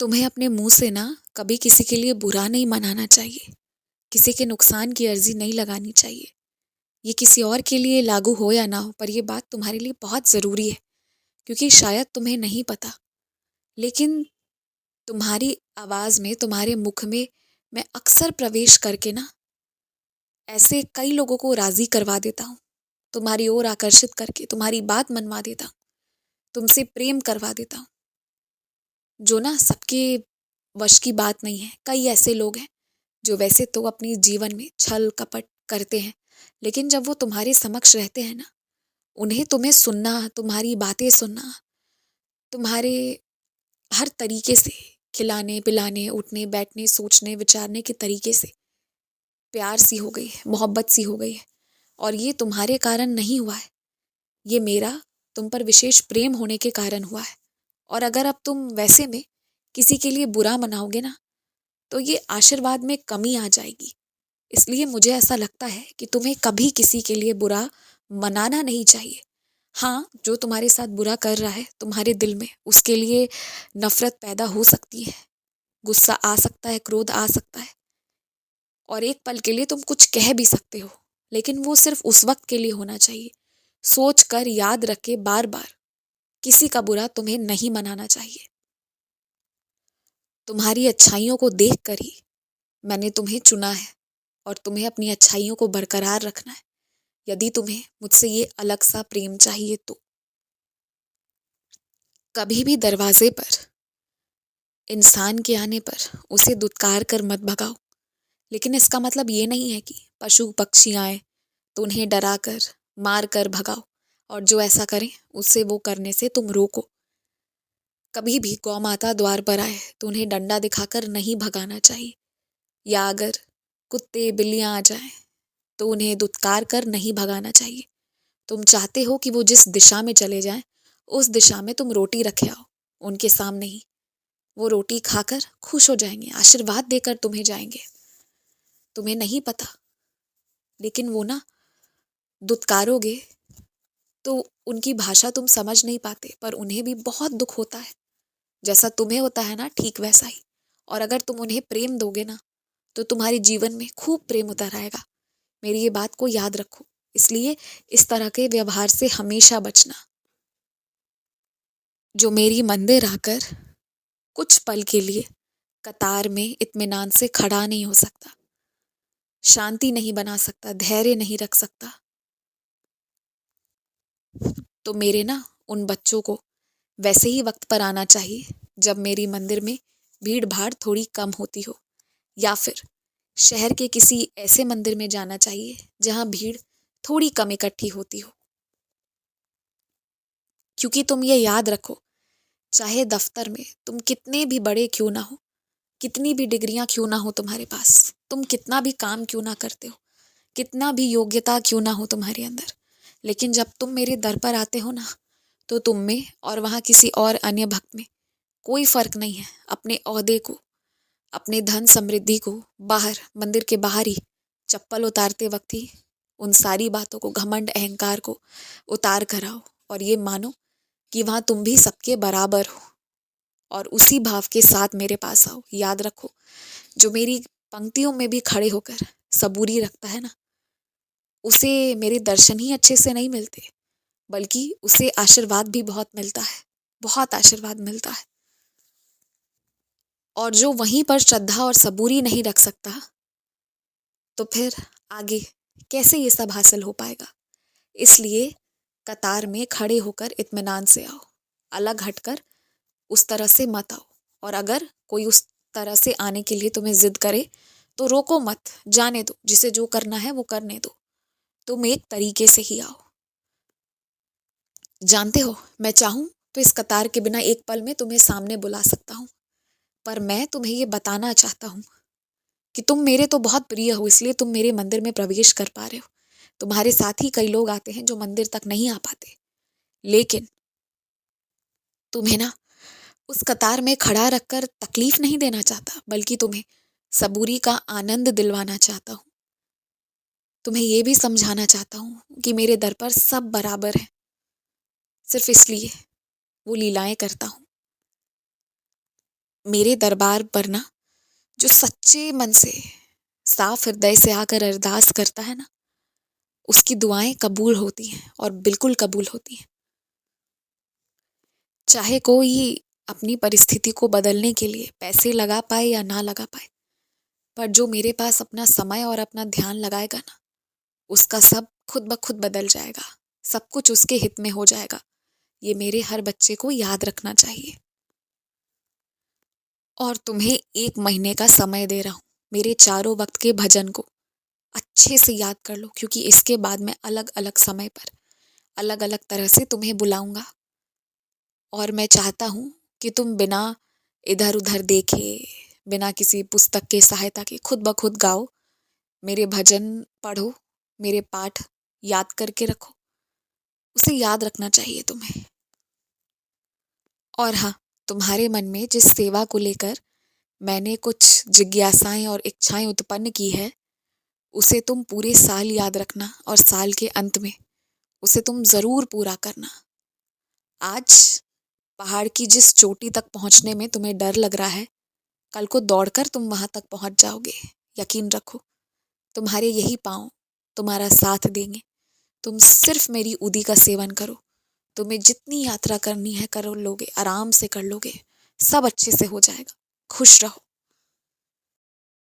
तुम्हें अपने मुंह से ना कभी किसी के लिए बुरा नहीं मनाना चाहिए। किसी के नुकसान की अर्जी नहीं लगानी चाहिए। ये किसी और के लिए लागू हो या ना हो, पर ये बात तुम्हारे लिए बहुत ज़रूरी है। क्योंकि शायद तुम्हें नहीं पता, लेकिन तुम्हारी आवाज़ में, तुम्हारे मुख में मैं अक्सर प्रवेश करके ना ऐसे कई लोगों को राज़ी करवा देता हूँ। तुम्हारी ओर आकर्षित करके तुम्हारी बात मनवा देता हूँ, तुमसे प्रेम करवा देता हूँ, जो ना सबके वश की बात नहीं है। कई ऐसे लोग हैं जो वैसे तो अपनी जीवन में छल कपट करते हैं, लेकिन जब वो तुम्हारे समक्ष रहते हैं ना, उन्हें तुम्हें सुनना, तुम्हारी बातें सुनना, तुम्हारे हर तरीके से खिलाने पिलाने, उठने बैठने, सोचने विचारने के तरीके से प्यार सी हो गई है, मोहब्बत सी हो गई है। और ये तुम्हारे कारण नहीं हुआ है, ये मेरा तुम पर विशेष प्रेम होने के कारण हुआ है। और अगर अब तुम वैसे में किसी के लिए बुरा मनाओगे ना, तो ये आशीर्वाद में कमी आ जाएगी। इसलिए मुझे ऐसा लगता है कि तुम्हें कभी किसी के लिए बुरा मनाना नहीं चाहिए। हाँ, जो तुम्हारे साथ बुरा कर रहा है तुम्हारे दिल में, उसके लिए नफरत पैदा हो सकती है, गुस्सा आ सकता है, क्रोध आ सकता है, और एक पल के लिए तुम कुछ कह भी सकते हो, लेकिन वो सिर्फ उस वक्त के लिए होना चाहिए। सोच कर याद रखे, बार बार किसी का बुरा तुम्हें नहीं मनाना चाहिए। तुम्हारी अच्छाइयों को देख कर ही मैंने तुम्हें चुना है, और तुम्हें अपनी अच्छाइयों को बरकरार रखना है। यदि तुम्हें मुझसे ये अलग सा प्रेम चाहिए तो कभी भी दरवाजे पर इंसान के आने पर उसे दुत्कार कर मत भगाओ। लेकिन इसका मतलब ये नहीं है कि पशु पक्षी आए तो उन्हें डरा कर मार कर भगाओ, और जो ऐसा करें उससे वो करने से तुम रोको। कभी भी गौ माता द्वार पर आए तो उन्हें डंडा दिखाकर नहीं भगाना चाहिए, या अगर कुत्ते बिल्लियां आ जाएं तो उन्हें दुत्कार कर नहीं भगाना चाहिए। तुम चाहते हो कि वो जिस दिशा में चले जाएं, उस दिशा में तुम रोटी रखे आओ उनके सामने ही। वो रोटी खाकर खुश हो जाएंगे, आशीर्वाद देकर तुम्हें जाएंगे। तुम्हें नहीं पता, लेकिन वो ना दुत्कारोगे तो उनकी भाषा तुम समझ नहीं पाते, पर उन्हें भी बहुत दुख होता है, जैसा तुम्हें होता है ना, ठीक वैसा ही। और अगर तुम उन्हें प्रेम दोगे ना, तो तुम्हारे जीवन में खूब प्रेम उतर आएगा। मेरी ये बात को याद रखो। इसलिए इस तरह के व्यवहार से हमेशा बचना। जो मेरी मंदिर आकर कुछ पल के लिए कतार में इत्मीनान से खड़ा नहीं हो सकता, शांति नहीं बना सकता, धैर्य नहीं रख सकता, तो मेरे ना उन बच्चों को वैसे ही वक्त पर आना चाहिए जब मेरी मंदिर में भीड़ भाड़ थोड़ी कम होती हो, या फिर शहर के किसी ऐसे मंदिर में जाना चाहिए जहां भीड़ थोड़ी कम इकट्ठी होती हो। क्योंकि तुम ये याद रखो, चाहे दफ्तर में तुम कितने भी बड़े क्यों ना हो, कितनी भी डिग्रियां क्यों ना हो तुम्हारे पास, तुम कितना भी काम क्यों ना करते हो, कितना भी योग्यता क्यों ना हो तुम्हारे अंदर, लेकिन जब तुम मेरे दर पर आते हो ना, तो तुम में और वहां किसी और अन्य भक्त में कोई फर्क नहीं है। अपने ओहदे को, अपने धन समृद्धि को बाहर, मंदिर के बाहर ही चप्पल उतारते वक्त ही उन सारी बातों को, घमंड अहंकार को उतार कर आओ, और ये मानो कि वहां तुम भी सबके बराबर हो, और उसी भाव के साथ मेरे पास आओ। याद रखो, जो मेरी पंक्तियों में भी खड़े होकर सबूरी रखता है ना, उसे मेरे दर्शन ही अच्छे से नहीं मिलते, बल्कि उसे आशीर्वाद भी बहुत मिलता है, बहुत आशीर्वाद मिलता है। और जो वहीं पर श्रद्धा और सबूरी नहीं रख सकता, तो फिर आगे कैसे ये सब हासिल हो पाएगा। इसलिए कतार में खड़े होकर इत्मीनान से आओ, अलग हटकर उस तरह से मत आओ। और अगर कोई उस तरह से आने के लिए तुम्हें जिद करे तो रोको मत, जाने दो, जिसे जो करना है वो करने दो। तुम एक तरीके से ही आओ। जानते हो, मैं चाहूं तो इस कतार के बिना एक पल में तुम्हें सामने बुला सकता हूं, पर मैं तुम्हें ये बताना चाहता हूं कि तुम मेरे तो बहुत प्रिय हो, इसलिए तुम मेरे मंदिर में प्रवेश कर पा रहे हो। तुम्हारे साथ ही कई लोग आते हैं जो मंदिर तक नहीं आ पाते, लेकिन तुम्हें ना उस कतार में खड़ा रखकर तकलीफ नहीं देना चाहता, बल्कि तुम्हें सबूरी का आनंद दिलवाना चाहता हूँ। तुम्हें ये भी समझाना चाहता हूँ कि मेरे दर पर सब बराबर है, सिर्फ इसलिए वो लीलाएं करता हूँ। मेरे दरबार पर ना जो सच्चे मन से, साफ हृदय से आकर अरदास करता है ना, उसकी दुआएं कबूल होती हैं और बिल्कुल कबूल होती हैं। चाहे कोई अपनी परिस्थिति को बदलने के लिए पैसे लगा पाए या ना लगा पाए, पर जो मेरे पास अपना समय और अपना ध्यान लगाएगा ना, उसका सब खुद ब खुद बदल जाएगा। सब कुछ उसके हित में हो जाएगा। ये मेरे हर बच्चे को याद रखना चाहिए। और तुम्हें 1 महीने का समय दे रहा हूँ। मेरे चारों वक्त के भजन को अच्छे से याद कर लो, क्योंकि इसके बाद मैं अलग अलग समय पर अलग अलग तरह से तुम्हें बुलाऊंगा। और मैं चाहता हूँ कि तुम बिना इधर उधर देखे, बिना किसी पुस्तक के सहायता के खुद ब खुद गाओ, मेरे भजन पढ़ो, मेरे पाठ याद करके रखो। उसे याद रखना चाहिए तुम्हें। और हाँ, तुम्हारे मन में जिस सेवा को लेकर मैंने कुछ जिज्ञासाएं और इच्छाएं उत्पन्न की है, उसे तुम पूरे साल याद रखना और साल के अंत में उसे तुम जरूर पूरा करना। आज पहाड़ की जिस चोटी तक पहुंचने में तुम्हें डर लग रहा है, कल को दौड़कर तुम वहां तक पहुंच जाओगे। यकीन रखो, तुम्हारे यही पांव तुम्हारा साथ देंगे। तुम सिर्फ मेरी उदी का सेवन करो। तुम्हें जितनी यात्रा करनी है कर लोगे, आराम से कर लोगे। सब अच्छे से हो जाएगा। खुश रहो।